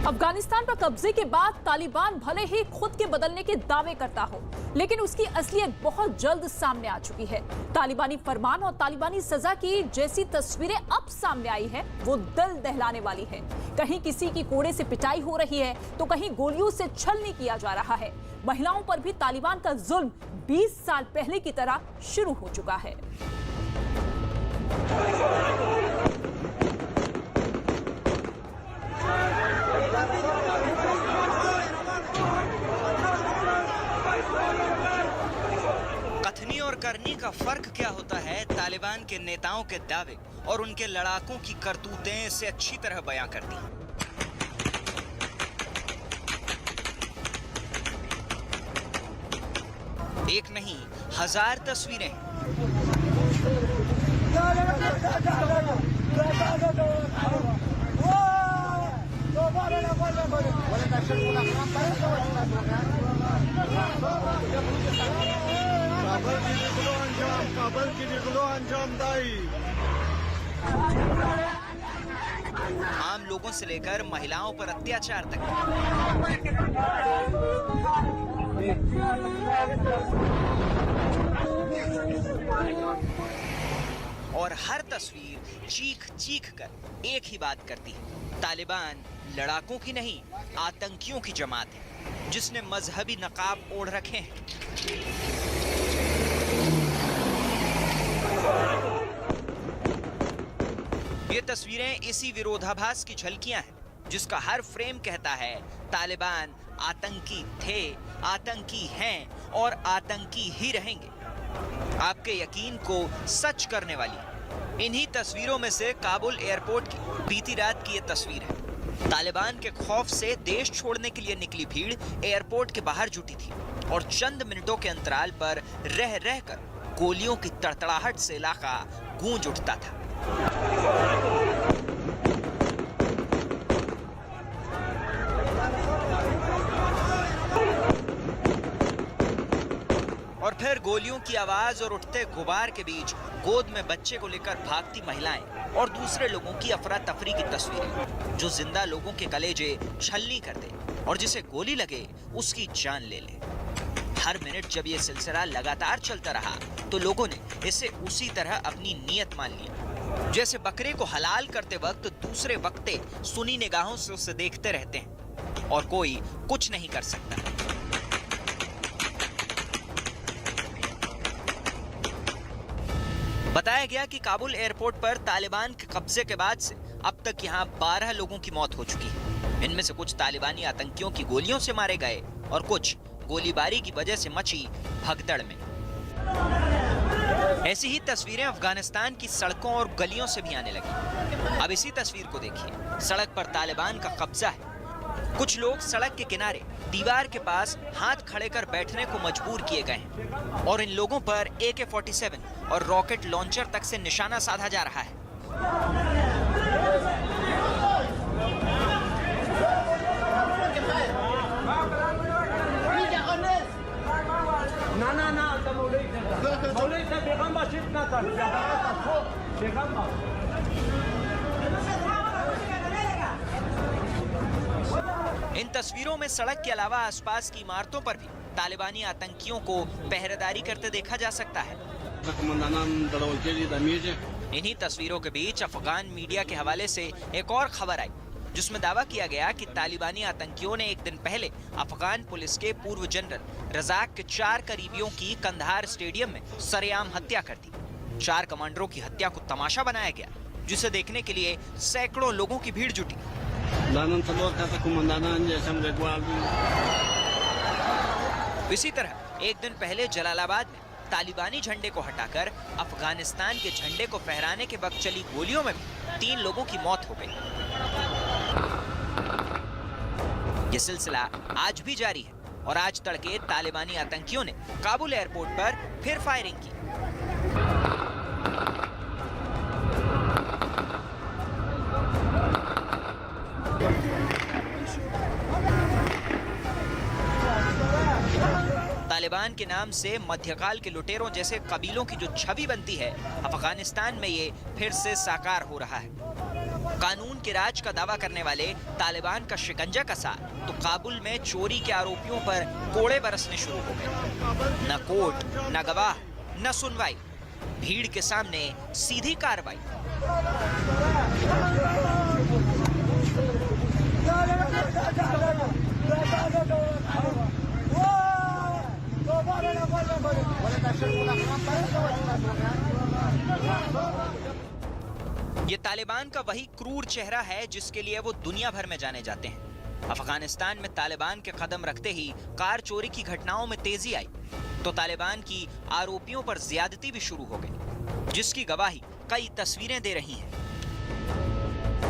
अफगानिस्तान पर कब्जे के बाद तालिबान भले ही खुद के बदलने के दावे करता हो, लेकिन उसकी असलियत बहुत जल्द सामने आ चुकी है। तालिबानी फरमान और तालिबानी सजा की जैसी तस्वीरें अब सामने आई है, वो दिल दहलाने वाली है। कहीं किसी की कोड़े से पिटाई हो रही है, तो कहीं गोलियों से छलनी किया जा रहा है। महिलाओं पर भी तालिबान का जुल्म 20 साल पहले की तरह शुरू हो चुका है। कथनी और करनी का फर्क क्या होता है, तालिबान के नेताओं के दावे और उनके लड़ाकों की करतूतें इसे अच्छी तरह बयां करती हैं। एक नहीं, हजार तस्वीरें हैं। आम लोगों से लेकर महिलाओं पर अत्याचार तक। और हर तस्वीर चीख चीख कर एक ही बात करती है, तालिबान लड़ाकों की नहीं, आतंकियों की जमात है, जिसने मजहबी नकाब ओढ़ रखे हैं। ये तस्वीरें इसी विरोधाभास की झलकियां हैं, जिसका हर फ्रेम कहता है तालिबान आतंकी थे, आतंकी हैं और आतंकी ही रहेंगे। आपके यकीन को सच करने वाली इन्हीं तस्वीरों में से काबुल एयरपोर्ट की बीती रात की ये तस्वीर है। तालिबान के खौफ से देश छोड़ने के लिए निकली भीड़ एयरपोर्ट के बाहर जुटी थी और चंद मिनटों के अंतराल पर रह रहकर गोलियों की तड़तड़ाहट से इलाका गूंज उठता था। और फिर गोलियों की आवाज और उठते गुबार के बीच गोद में बच्चे को लेकर भागती महिलाएं और दूसरे लोगों की अफरा तफरी की तस्वीरें, जो जिंदा लोगों के कलेजे छलनी कर दे और जिसे गोली लगे उसकी जान ले ले। हर मिनट जब ये सिलसिला लगातार चलता रहा, तो लोगों ने इसे उसी तरह अपनी नीयत मान लिया। जैसे बकरे को हलाल करते वक्त दूसरे वक्ते सुनी निगाहों से उसे देखते रहते हैं और कोई कुछ नहीं कर सकता। बताया गया कि काबुल एयरपोर्ट पर तालिबान के कब्जे के बाद से अब तक यहां 12 लोगों की मौत हो चुकी है। इनमें से कुछ तालिबानी आतंकियों की गोलियों से मारे गए और कुछ गोलीबारी की वजह से मची भगदड़ में। ऐसी ही तस्वीरें अफगानिस्तान की सड़कों और गलियों से भी आने लगी। अब इसी तस्वीर को देखिए, सड़क पर तालिबान का कब्जा है। कुछ लोग सड़क के किनारे दीवार के पास हाथ खड़े कर बैठने को मजबूर किए गए हैं और इन लोगों पर AK-47 और रॉकेट लॉन्चर तक से निशाना साधा जा रहा है। इन तस्वीरों में सड़क के अलावा आसपास की इमारतों पर भी तालिबानी आतंकियों को पहरेदारी करते देखा जा सकता है। इन्हीं तस्वीरों के बीच अफगान मीडिया के हवाले से एक और खबर आई, जिसमें दावा किया गया कि तालिबानी आतंकियों ने एक दिन पहले अफगान पुलिस के पूर्व जनरल रजाक के 4 करीबियों की कंधार स्टेडियम में सरेआम हत्या कर दी। 4 कमांडरों की हत्या को तमाशा बनाया गया, जिसे देखने के लिए सैकड़ों लोगों की भीड़ जुटी। इसी तरह एक दिन पहले जलालाबाद में तालिबानी झंडे को हटाकर अफगानिस्तान के झंडे को फहराने के वक्त चली गोलियों में भी 3 लोगों की मौत हो गई। ये सिलसिला आज भी जारी है और आज तड़के तालिबानी आतंकियों ने काबुल एयरपोर्ट पर फिर फायरिंग की। तालिबान के नाम से मध्यकाल के लुटेरों जैसे कबीलों की जो छवि बनती है, अफगानिस्तान में ये फिर से साकार हो रहा है। कानून के राज का दावा करने वाले तालिबान का शिकंजा कसा तो काबुल में चोरी के आरोपियों पर कोड़े बरसने शुरू हो गए। न कोर्ट, न गवाह, न सुनवाई, भीड़ के सामने सीधी कार्रवाई। ये तालिबान का वही क्रूर चेहरा है जिसके लिए वो दुनिया भर में जाने जाते हैं। अफगानिस्तान में तालिबान के कदम रखते ही कार चोरी की घटनाओं में तेजी आई तो तालिबान की आरोपियों पर ज्यादती भी शुरू हो गई, जिसकी गवाही कई तस्वीरें दे रही हैं।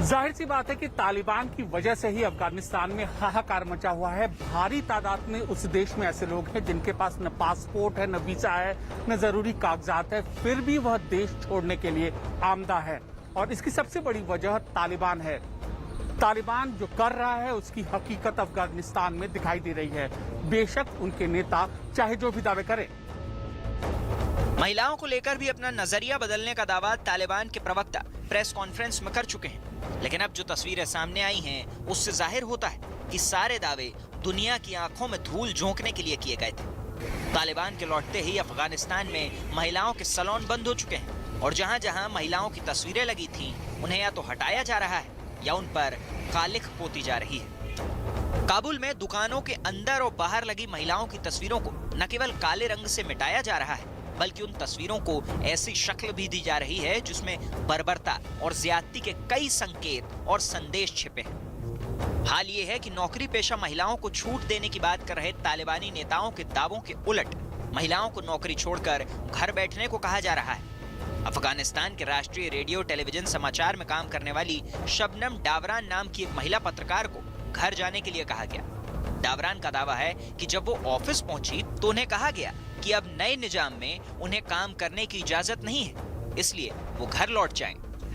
जाहिर सी बात है कि तालिबान की वजह से ही अफगानिस्तान में हाहाकार मचा हुआ है। भारी तादाद में उस देश में ऐसे लोग हैं जिनके पास न पासपोर्ट है, न वीजा है, न जरूरी कागजात है, फिर भी वह देश छोड़ने के लिए आमदा है। और इसकी सबसे बड़ी वजह तालिबान है। तालिबान जो कर रहा है उसकी हकीकत अफगानिस्तान में दिखाई दे रही है, बेशक उनके नेता चाहे जो भी दावे करें। महिलाओं को लेकर भी अपना नजरिया बदलने का दावा तालिबान के प्रवक्ता प्रेस कॉन्फ्रेंस में कर चुके हैं, लेकिन अब जो तस्वीरें सामने आई हैं उससे जाहिर होता है कि सारे दावे दुनिया की आंखों में धूल झोंकने के लिए किए गए थे। तालिबान के लौटते ही अफगानिस्तान में महिलाओं के सैलून बंद हो चुके हैं और जहां जहां महिलाओं की तस्वीरें लगी थीं उन्हें या तो हटाया जा रहा है या उन पर कालिख पोती जा रही है। काबुल में दुकानों के अंदर और बाहर लगी महिलाओं की तस्वीरों को न केवल काले रंग से मिटाया जा रहा है बल्कि उन तस्वीरों को ऐसी शक्ल भी दी जा रही है जिसमें बर्बरता और ज्यादती के कई संकेत और संदेश छिपे हैं। हाल ये है कि नौकरी पेशा महिलाओं को छूट देने की बात कर रहे तालिबानी नेताओं के दावों के उलट महिलाओं को नौकरी छोड़कर घर बैठने को कहा जा रहा है। अफगानिस्तान के राष्ट्रीय रेडियो टेलीविजन समाचार में काम करने वाली शबनम डावरान नाम की एक महिला पत्रकार को घर जाने के लिए कहा गया। डावरान का दावा है कि जब वो ऑफिस पहुंची तो उन्हें कहा गया कि अब नए निजाम में उन्हें काम करने की इजाजत नहीं है, इसलिए वो घर लौट जाएं।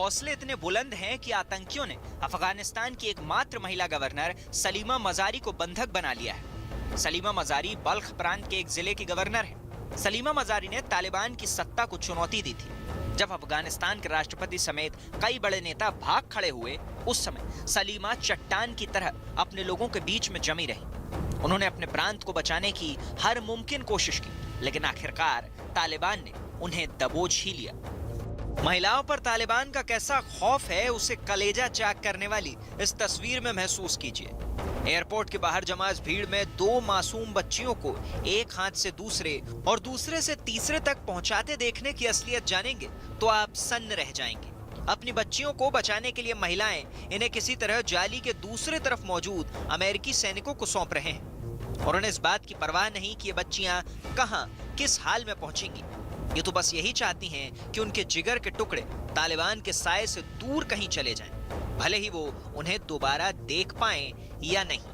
हौसले इतने बुलंद हैं कि आतंकियों ने अफगानिस्तान की एकमात्र महिला गवर्नर सलीमा मजारी को बंधक बना लिया है। सलीमा मजारी बल्ख प्रांत के एक जिले की गवर्नर है। सलीमा मजारी ने तालिबान की सत्ता को चुनौती दी थी। जब अफगानिस्तान के राष्ट्रपति समेत कई बड़े नेता भाग खड़े हुए उस समय सलीमा चट्टान की तरह अपने लोगों के बीच में जमी रही। उन्होंने अपने प्रांत को बचाने की हर मुमकिन कोशिश की, लेकिन आखिरकार तालिबान ने उन्हें दबोच ही लिया। महिलाओं पर तालिबान का कैसा खौफ है उसे कलेजा चाक करने वाली इस तस्वीर में महसूस कीजिए। एयरपोर्ट के बाहर जमा इस भीड़ में 2 मासूम बच्चियों को एक हाथ से दूसरे और दूसरे से तीसरे तक पहुंचाते देखने की असलियत जानेंगे तो आप सन्न रह जाएंगे। अपनी बच्चियों को बचाने के लिए महिलाएं इन्हें किसी तरह जाली के दूसरे तरफ मौजूद अमेरिकी सैनिकों को सौंप रहे हैं और उन्हें इस बात की परवाह नहीं कि ये बच्चियां कहां किस हाल में पहुंचेंगी। ये तो बस यही चाहती हैं कि उनके जिगर के टुकड़े तालिबान के साए से दूर कहीं चले जाएं, भले ही वो उन्हें दोबारा देख पाएं या नहीं।